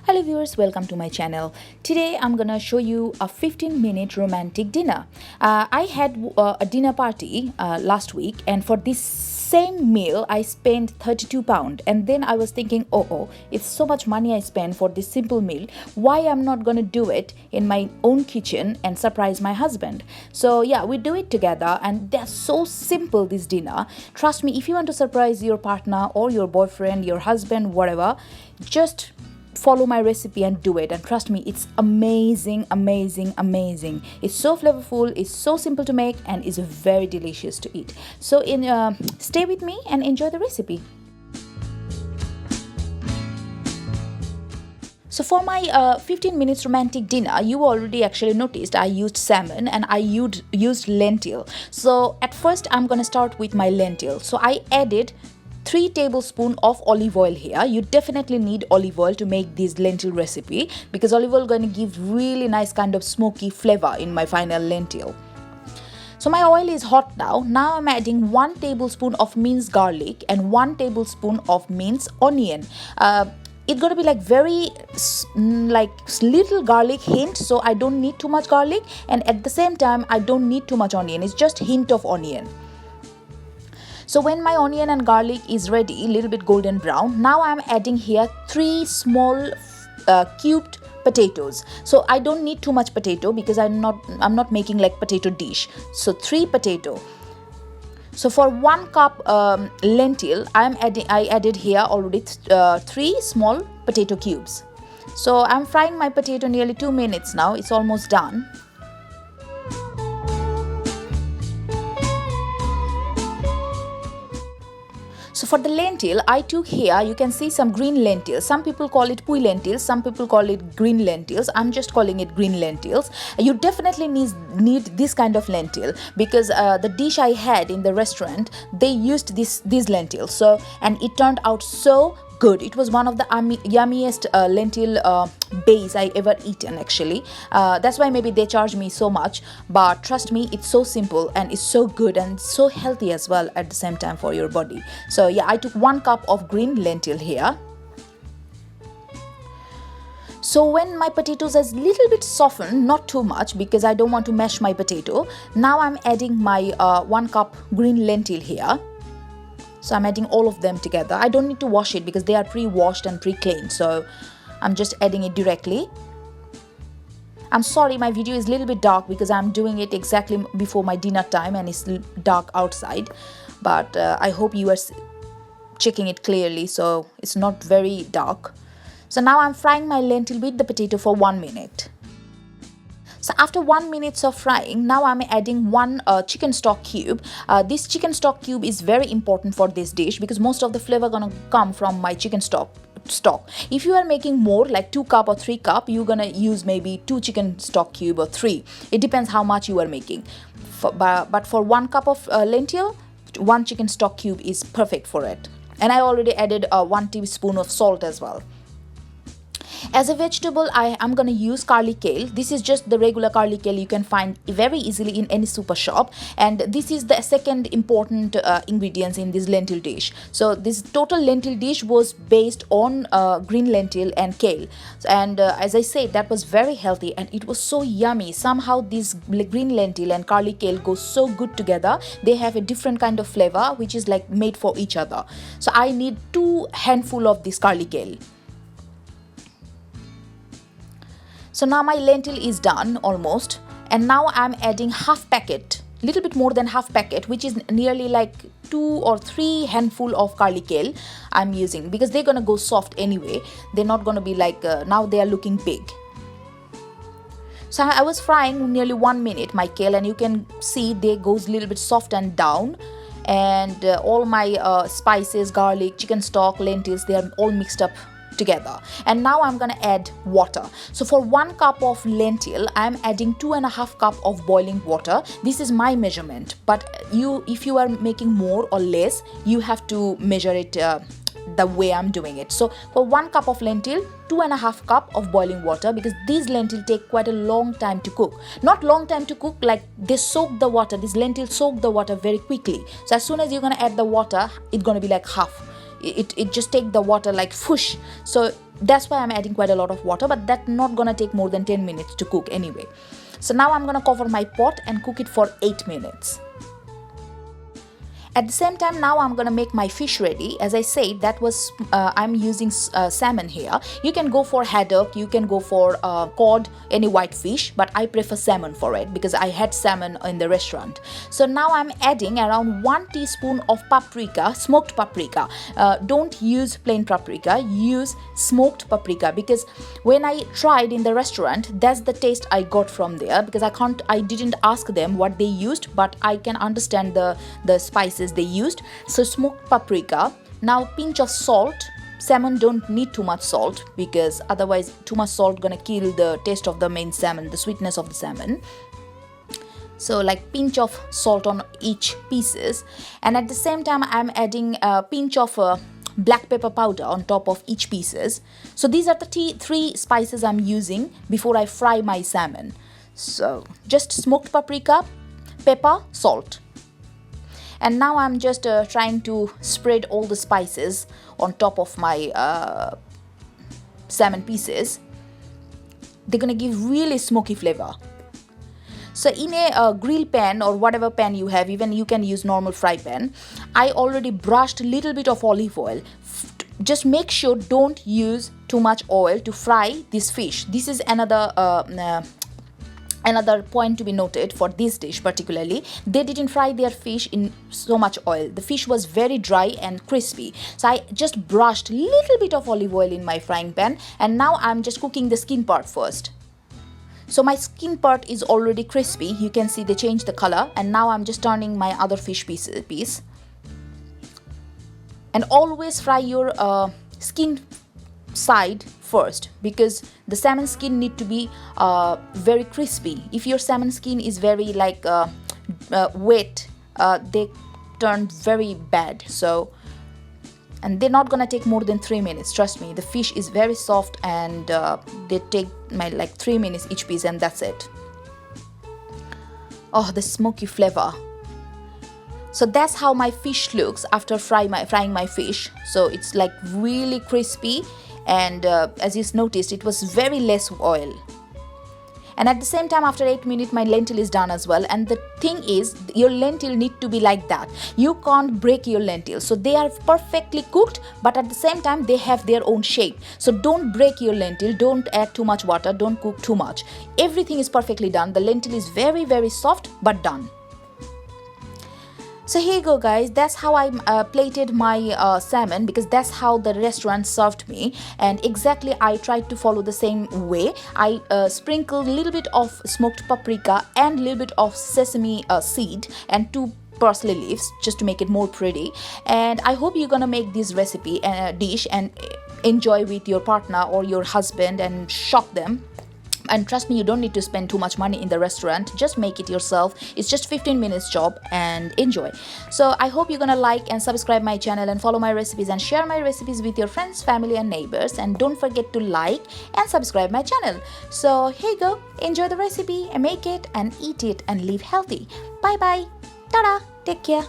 Hello viewers, welcome to my channel. Today I'm gonna show you a 15-minute romantic dinner. I had a dinner party last week, and for this same meal I spent £32, and then I was thinking, oh, it's so much money I spend for this simple meal. Why I'm not gonna do it in my own kitchen and surprise my husband? So yeah, we do it together, and they're so simple, this dinner. Trust me, if you want to surprise your partner or your boyfriend, your husband, whatever, just follow my recipe and do it, and trust me, it's amazing. It's so flavorful, it's so simple to make, and is very delicious to eat. So stay with me and enjoy the recipe. So for my 15 minutes romantic dinner, you already actually noticed I used salmon and I used lentil. So at first I'm gonna start with my lentil. So I added 3 tablespoons of olive oil here. You definitely need olive oil to make this lentil recipe, because olive oil is going to give really nice kind of smoky flavor in my final lentil. So my oil is hot now. Now I'm adding 1 tablespoon of minced garlic and 1 tablespoon of minced onion. It's going to be like very little garlic hint, so I don't need too much garlic, and at the same time I don't need too much onion. It's just hint of onion. So when my onion and garlic is ready, a little bit golden brown, now I'm adding here 3 small cubed potatoes. So I don't need too much potato because I'm not making like potato dish. So 3 potato. So for 1 cup lentil, I added here already 3 small potato cubes. So I'm frying my potato nearly 2 minutes now. It's almost done. So for the lentil, I took here, you can see some green lentils. Some people call it pui lentils, some people call it green lentils. I'm just calling it green lentils. You definitely need this kind of lentil, because the dish I had in the restaurant, they used these lentils. So, and it turned out so good. It was one of the yummiest lentil base I ever eaten actually. That's why maybe they charge me so much, but trust me, it's so simple and it's so good and so healthy as well at the same time for your body. So yeah, I took 1 cup of green lentil here. So when my potatoes is little bit softened, not too much because I don't want to mash my potato, now I'm adding my 1 cup green lentil here. So I'm adding all of them together. I don't need to wash it because they are pre-washed and pre-cleaned. So I'm just adding it directly. I'm sorry, my video is a little bit dark because I'm doing it exactly before my dinner time and it's dark outside. But I hope you are checking it clearly, so it's not very dark. So now I'm frying my lentil with the potato for 1 minute. So after 1 minute of frying, now I'm adding 1 chicken stock cube. This chicken stock cube is very important for this dish because most of the flavor gonna come from my chicken stock. If you are making more like 2 cup or 3 cup, you're gonna use maybe 2 chicken stock cube or 3. It depends how much you are making. But for 1 cup of lentil, 1 chicken stock cube is perfect for it. And I already added 1 teaspoon of salt as well. As a vegetable, I am going to use garlic kale. This is just the regular garlic kale you can find very easily in any super shop. And this is the second important ingredients in this lentil dish. So this total lentil dish was based on green lentil and kale. And as I said, that was very healthy and it was so yummy. Somehow this green lentil and garlic kale go so good together. They have a different kind of flavor which is like made for each other. So I need 2 handful of this garlic kale. So now my lentil is done almost, and now I'm adding half packet, little bit more than half packet, which is nearly like 2 or 3 handful of garlic kale I'm using, because they're gonna go soft anyway. They're not gonna be like now they are looking big. So I was frying nearly 1 minute my kale, and you can see they goes a little bit soft and down, and all my spices, garlic, chicken stock, lentils, they are all mixed up together. And now I'm gonna add water. So for 1 cup of lentil, I'm adding 2.5 cup of boiling water. This is my measurement, but if you are making more or less, you have to measure it the way I'm doing it. So for 1 cup of lentil, 2.5 cup of boiling water, because these lentils take quite a long time to cook. Not long time to cook, like they soak the water. These lentils soak the water very quickly. So as soon as you're gonna add the water, it's gonna be like half. It just take the water like whoosh. So That's why I'm adding quite a lot of water, but that's not gonna take more than 10 minutes to cook anyway. So now I'm gonna cover my pot and cook it for 8 minutes. At the same time, now I'm gonna make my fish ready. As I said, that was I'm using salmon here. You can go for haddock, you can go for cod, any white fish, but I prefer salmon for it because I had salmon in the restaurant. So now I'm adding around 1 teaspoon of paprika, smoked paprika. Don't use plain paprika, use smoked paprika, because when I tried in the restaurant, that's the taste I got from there, because I didn't ask them what they used, but I can understand the spices they used. So smoked paprika. Now pinch of salt. Salmon don't need too much salt, because otherwise too much salt gonna kill the taste of the main salmon, the sweetness of the salmon. So like pinch of salt on each pieces, and at the same time I'm adding a pinch of black pepper powder on top of each pieces. So these are the three spices I'm using before I fry my salmon. So just smoked paprika, pepper, salt. And now I'm just trying to spread all the spices on top of my salmon pieces. They're gonna give really smoky flavor. So in a grill pan or whatever pan you have, even you can use normal fry pan, I already brushed a little bit of olive oil. Just make sure don't use too much oil to fry this fish. This is another point to be noted for this dish particularly. They didn't fry their fish in so much oil. The fish was very dry and crispy. So I just brushed a little bit of olive oil in my frying pan, and now I'm just cooking the skin part first. So my skin part is already crispy. You can see they changed the color, and now I'm just turning my other fish piece. And always fry your skin side first, because the salmon skin need to be very crispy. If your salmon skin is very like wet, they turn very bad. So, and they're not gonna take more than 3 minutes, trust me. The fish is very soft, and they take like 3 minutes each piece, and that's it. Oh, the smoky flavor. So that's how my fish looks after frying my fish. So it's like really crispy, and as you noticed, it was very less oil. And at the same time, after 8 minutes, my lentil is done as well. And the thing is, your lentil need to be like that. You can't break your lentils. So they are perfectly cooked, but at the same time, they have their own shape. So don't break your lentil. Don't add too much water. Don't cook too much. Everything is perfectly done. The lentil is very, very soft, but done. So here you go, guys. That's how I plated my salmon, because that's how the restaurant served me, and exactly I tried to follow the same way. I sprinkled a little bit of smoked paprika and a little bit of sesame seed and 2 parsley leaves just to make it more pretty. And I hope you're gonna make this recipe dish and enjoy with your partner or your husband and shock them. And trust me, you don't need to spend too much money in the restaurant. Just make it yourself. It's just 15 minutes job, and enjoy. So I hope you're gonna like and subscribe my channel and follow my recipes and share my recipes with your friends, family and neighbors. And don't forget to like and subscribe my channel. So here you go. Enjoy the recipe and make it and eat it and live healthy. Bye bye. Ta-da. Take care.